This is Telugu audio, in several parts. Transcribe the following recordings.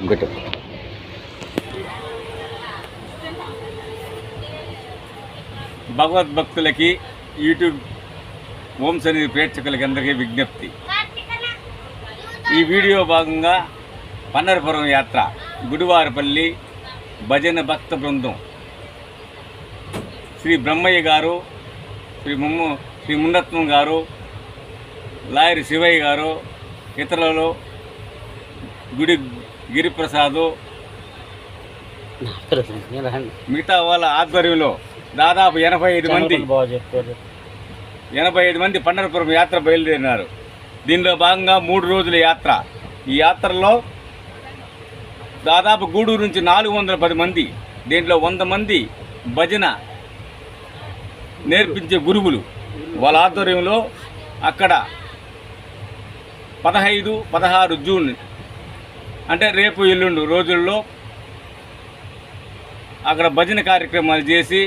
ఇంకటి భగవద్భక్తులకి యూట్యూబ్ ఓం సన్నిధి ప్రేక్షకులకి అందరికీ విజ్ఞప్తి. ఈ వీడియో భాగంగా పన్నరపురం యాత్ర గుడివారపల్లి భజన భక్త బృందం శ్రీ బ్రహ్మయ్య గారు, శ్రీ మున్నత్వం గారు, లాయర్ శివయ్య గారు, ఇతరులలో గుడి గిరిప్రసాదు మిగతా వాళ్ళ ఆధ్వర్యంలో దాదాపు 85 మంది పన్నరపురం యాత్ర బయలుదేరినారు. దీనిలో భాగంగా 3 రోజుల యాత్ర. ఈ యాత్రలో దాదాపు గూడూరు నుంచి 410 మంది, దీంట్లో 100 మంది భజన నేర్పించే గురువులు వాళ్ళ ఆధ్వర్యంలో అక్కడ 15, 16 జూన్ అంటే రేపు ఎల్లుండు రోజుల్లో అక్కడ భజన కార్యక్రమాలు చేసి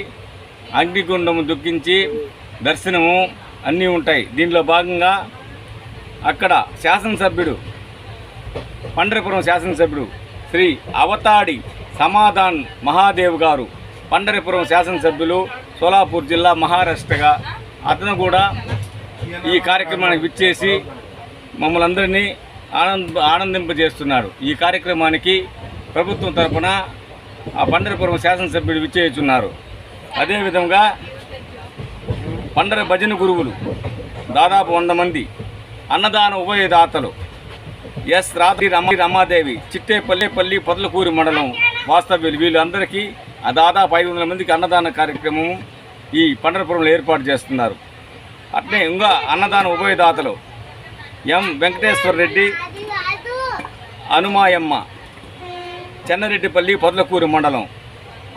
అగ్నిగుండము దుఃఖించి దర్శనము అన్నీ ఉంటాయి. దీనిలో భాగంగా అక్కడ శాసనసభ్యుడు పండరపురం శాసనసభ్యుడు శ్రీ అవతాడి సమాధాన్ మహాదేవ్ గారు, పండరపురం శాసనసభ్యులు, సోలాపూర్ జిల్లా, మహారాష్ట్రగా అతను కూడా ఈ కార్యక్రమానికి విచ్చేసి మమ్మల్ని అందరినీ ఆనందింపజేస్తున్నాడు. ఈ కార్యక్రమానికి ప్రభుత్వం తరఫున ఆ పండరపురం శాసనసభ్యుడు విచ్చేస్తున్నారు. అదేవిధంగా పండర భజన గురువులు దాదాపు 100 మంది, అన్నదాన ఉభయదాతలు ఎస్ రాత్రి రమాదేవి, చిట్టేపల్లి పొదలకూరి మండలం వాస్తవ్యులు, వీళ్ళందరికీ దాదాపు 500 మందికి అన్నదాన కార్యక్రమం ఈ పండరపురంలో ఏర్పాటు చేస్తున్నారు. అట్నే ఇంకా అన్నదాన ఉభయదాతలు ఎం వెంకటేశ్వర రెడ్డి, అనుమాయమ్మ, చెన్నరెడ్డిపల్లి పొదలకూరి మండలం.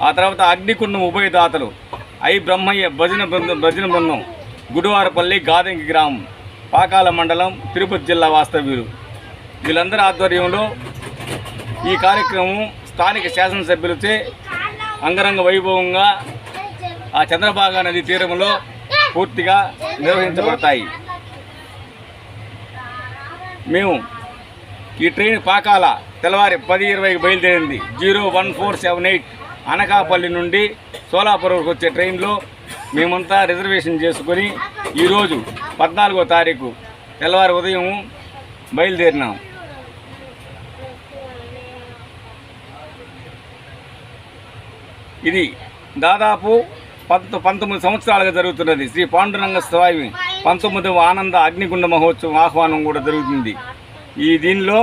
ఆ తర్వాత అగ్నికుండం ఉభయదాతలు ఐ బ్రహ్మయ్య భజన బృందం గుడివారపల్లి గాదంగి గ్రామం, పాకాల మండలం, తిరుపతి జిల్లా వాస్తవ్యులు. వీళ్ళందరి ఆధ్వర్యంలో ఈ కార్యక్రమం స్థానిక శాసనసభ్యులచే అంగరంగ వైభవంగా ఆ చంద్రభాగా నది తీరంలో పూర్తిగా నిర్వహించబడతాయి. మేము ఈ ట్రైన్ పాకాల తెల్లవారి 10:20కి బయలుదేరింది. 01478 అనకాపల్లి నుండి సోలాపురంకి వచ్చే ట్రైన్లో మేమంతా రిజర్వేషన్ చేసుకొని ఈరోజు 14వ తారీఖు తెల్లవారి ఉదయం బయలుదేరినాం. ఇది దాదాపు 19 సంవత్సరాలుగా జరుగుతున్నది. శ్రీ పాండురంగ స్వామి 19వ ఆనంద అగ్నిగుండ మహోత్సవం ఆహ్వానం కూడా జరుగుతుంది. దీనిలో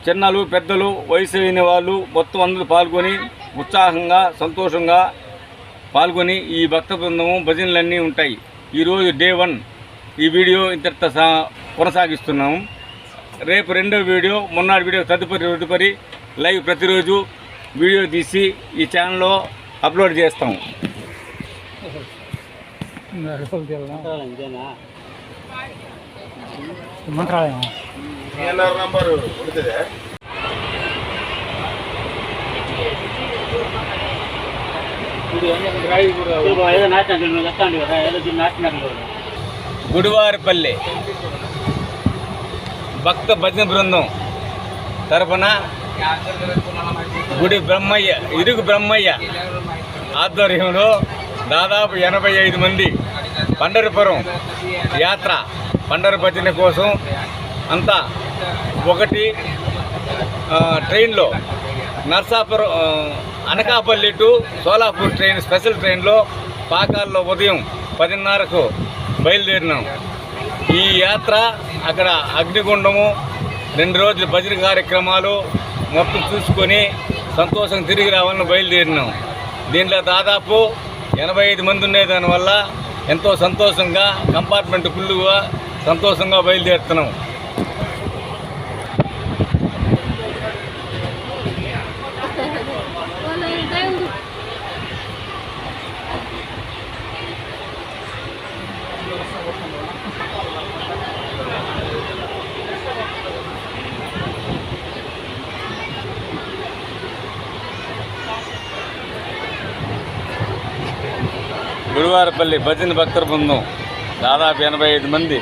చిన్నలు, పెద్దలు, వయసు అయిన వాళ్ళు మొత్తం అందరూ పాల్గొని ఉత్సాహంగా, సంతోషంగా పాల్గొని ఈ భక్త బృందము భజనలన్నీ ఉంటాయి. ఈరోజు డే 1 ఈ వీడియో ఇంతటితో కొనసాగిస్తున్నాము. రేపు 2వ వీడియో, మొన్నటి వీడియో తదుపరి లైవ్ ప్రతిరోజు వీడియో తీసి ఈ ఛానల్లో అప్లోడ్ చేస్తాము. గుడివారపల్లి భక్త భజన బృందం తరఫున ఇరుగు బ్రహ్మయ్య ఆధ్వర్యంలో దాదాపు 85 మంది పండరపురం యాత్ర పండర భజన కోసం అంతా ఒకటి ట్రైన్లో Narsapuram Anakapalli to Solapur train special ట్రైన్లో పాకాల్లో ఉదయం 10:30కు బయలుదేరినాం. ఈ యాత్ర అక్కడ అగ్నిగుండము 2 రోజులు భజన కార్యక్రమాలు మొత్తం చూసుకొని సంతోషం తిరిగి రావాలని బయలుదేరినాం. దీంట్లో దాదాపు 85 మంది ఉండే దానివల్ల ఎంతో సంతోషంగా కంపార్ట్మెంట్ ఫుల్లుగా సంతోషంగా బయలుదేరుతున్నాం. గుడివారపల్లి భజన భక్తుల బృందం దాదాపు 85 మంది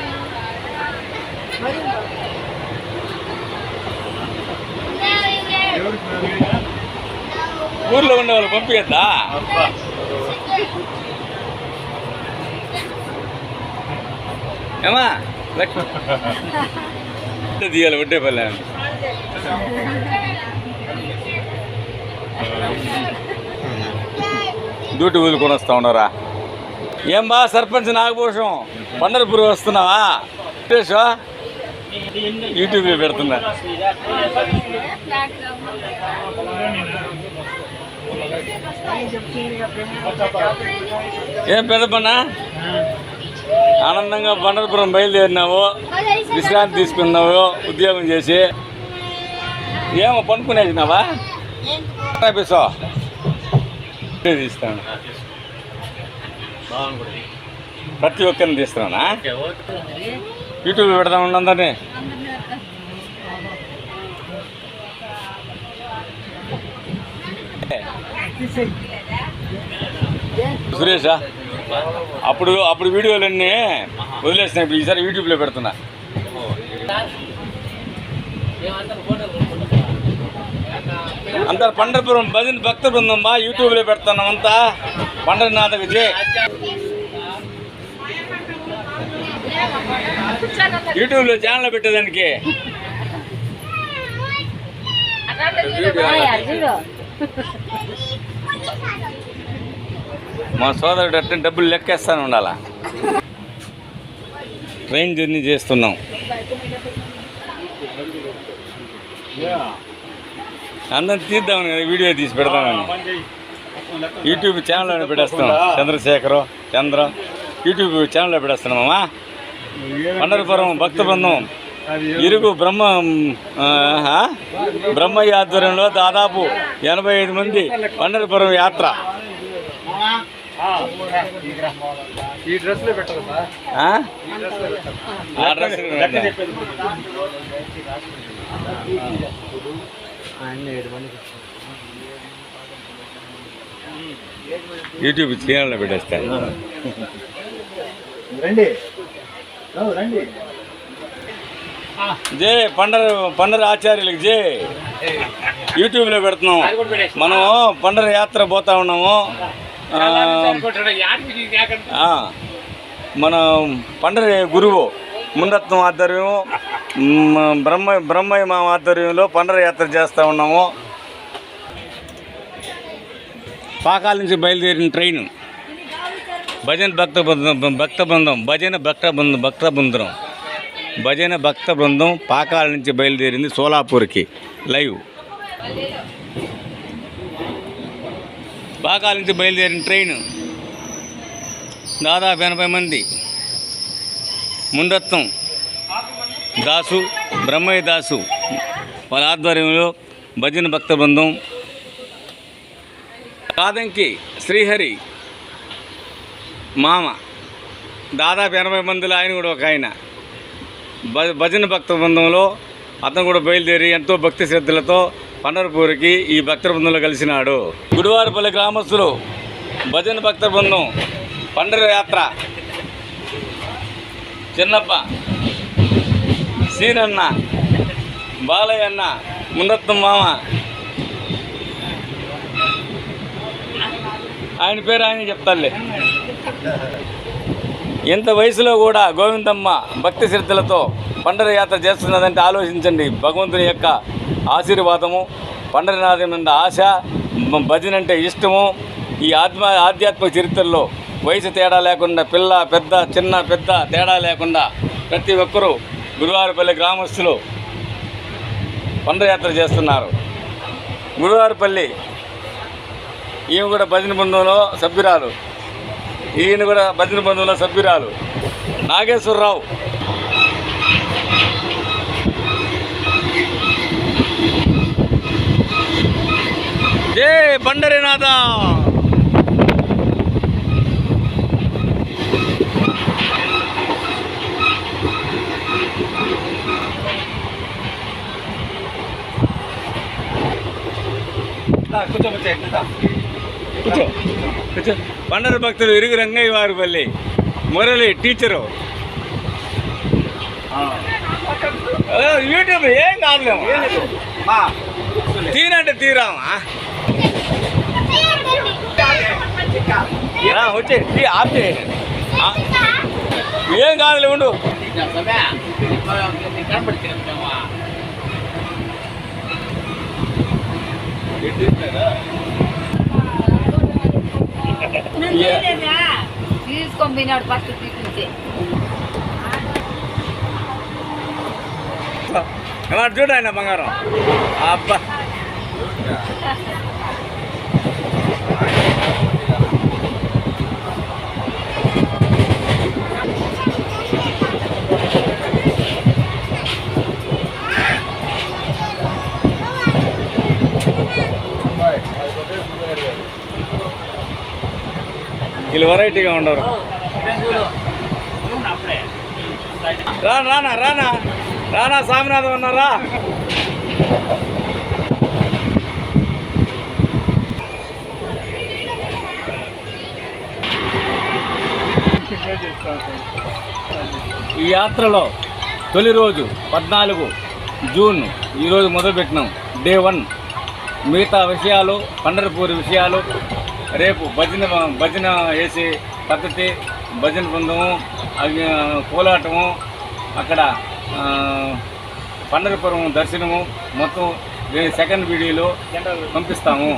ఊర్లో ఉండే వాళ్ళు పంపించద్దా? ఏమా తీయాలి ఒడ్డే పల్లె డ్యూటీ వదులుకొని వస్తా ఉన్నారా? ఏం బా సర్పంచ్ నాగభూషం పండరపూర్ వస్తున్నావా? యూట్యూబ్లో పెడుతున్నా. ఏం పెద్ద పన్న ఆనందంగా పండరపురం బయలుదేరినావు, విశ్రాంతి తీసుకున్నావు ఉద్యోగం చేసి. ఏమో పనుకునేసినావా? తీస్తాను, ప్రతి ఒక్కరిని తీస్తున్నానా? యూట్యూబ్లో పెడతామండి అందరినీ. సురేషా అప్పుడు వీడియోలన్నీ వదిలేసినా, ఇప్పుడు ఈసారి యూట్యూబ్లో పెడుతున్నా. అంతా పండరపురం భజన భక్త బృందం బా యూట్యూబ్లో పెడుతున్నాం అంతా. పండరనాథ విజయ్ యూట్యూబ్లో ఛానల్ పెట్టేదానికి మా సోదరుడు అట్టే డబ్బులు లెక్కేస్తాను ఉండాలా. ట్రైన్ జర్నీ చేస్తున్నాం. అందరిని తీద్దామని కదా వీడియో తీసి పెడతామని యూట్యూబ్ ఛానల్లో పెట్టేస్తున్నాం. చంద్రశేఖరు చంద్ర యూట్యూబ్ ఛానల్లో పెట్టేస్తున్నామమ్మా. పండరపురం భక్త బృందం ఇరుగు బ్రహ్మయ్య ఆధ్వర్యంలో దాదాపు 85 మంది పండరపురం యాత్ర. ఈ డ్రెస్లో పెట్టాలి సార్. యూట్యూబ్ ఛానల్లో పెట్టేస్తాను. రండి రండి. జై పండర ఆచార్యులకి జై. యూట్యూబ్లో పెడుతున్నాం. మనం పండర యాత్ర పోతా ఉన్నాము. మన పండర గురువు ముండత్వం ఆధ్వర్యం, బ్రహ్మయ్య మా ఆధ్వర్యంలో పండర యాత్ర చేస్తూ ఉన్నాము. పాకాల నుంచి బయలుదేరిన ట్రైన్ భజన భక్త బృందం పాకాల నుంచి బయలుదేరింది సోలాపూర్కి. లైవ్ పాకాల నుంచి బయలుదేరిన ట్రైన్ దాదాపు 80 మంది. ముండత్వం దాసు, బ్రహ్మయ్య దాసు వాళ్ళ ఆధ్వర్యంలో భజన భక్త బృందం. కాదంకి శ్రీహరి మామ దాదాపు 80 మందిలో ఆయన కూడా ఒక ఆయన. భజన భక్త బృందంలో అతను కూడా బయలుదేరి ఎంతో భక్తి శ్రద్ధలతో పండరపూర్కి ఈ భక్త బృందంలో కలిసినాడు. గుడివారిపల్లి గ్రామస్తులు భజన భక్త బృందం పండర యాత్ర. చిన్నప్ప, సీనన్న, బాలయ్య అన్న, ముండత్తం మామ, ఆయన పేరు ఆయన చెప్తాలే. ఎంత వయసులో కూడా గోవిందమ్మ భక్తి శ్రద్ధలతో పండర యాత్ర చేస్తున్నదంటే ఆలోచించండి. భగవంతుని యొక్క ఆశీర్వాదము, పండరనాథం మీద ఆశ, భజన అంటే ఇష్టము. ఈ ఆధ్యాత్మిక చరిత్రలో వయసు తేడా లేకుండా, పిల్ల పెద్ద చిన్న పెద్ద తేడా లేకుండా ప్రతి ఒక్కరూ గుడివారిపల్లి గ్రామస్తులు పండర యాత్ర చేస్తున్నారు. గుడివారిపల్లి ఈమె కూడా భజన బృందంలో సభ్యురాలు, ఈయన కూడా భజన బృందంలో సభ్యురాలు. నాగేశ్వరరావు జై పండరీనాథ. కూర్చో కూర్చో. పండర భక్తులు ఇరుగు రంగయ్య వారిపల్లి మురళి టీచరు. యూట్యూబ్ ఏం కాదులేమో, తీరంటే తీరామా. వచ్చే ఆఫ్ చేయండి. ఏం కాదులే ఉండు. తీసుకొనినాడు ఫస్ట్ తీసుకుంటే చూడు ఆయన బంగారం అబ్బా. వీళ్ళు వెరైటీగా ఉండరు. రానా రానా రానా స్వామినాథం ఉన్నారా? ఈ యాత్రలో తొలి రోజు 14 జూన్ ఈరోజు మొదలుపెట్టినాం. డే 1. మిగతా విషయాలు పండరపూరి విషయాలు రేపు భజన వేసే పద్ధతి, భజన బృందము, కోలాటము, అక్కడ పండరపురం దర్శనము మొత్తం సెకండ్ వీడియోలో పంపిస్తాము.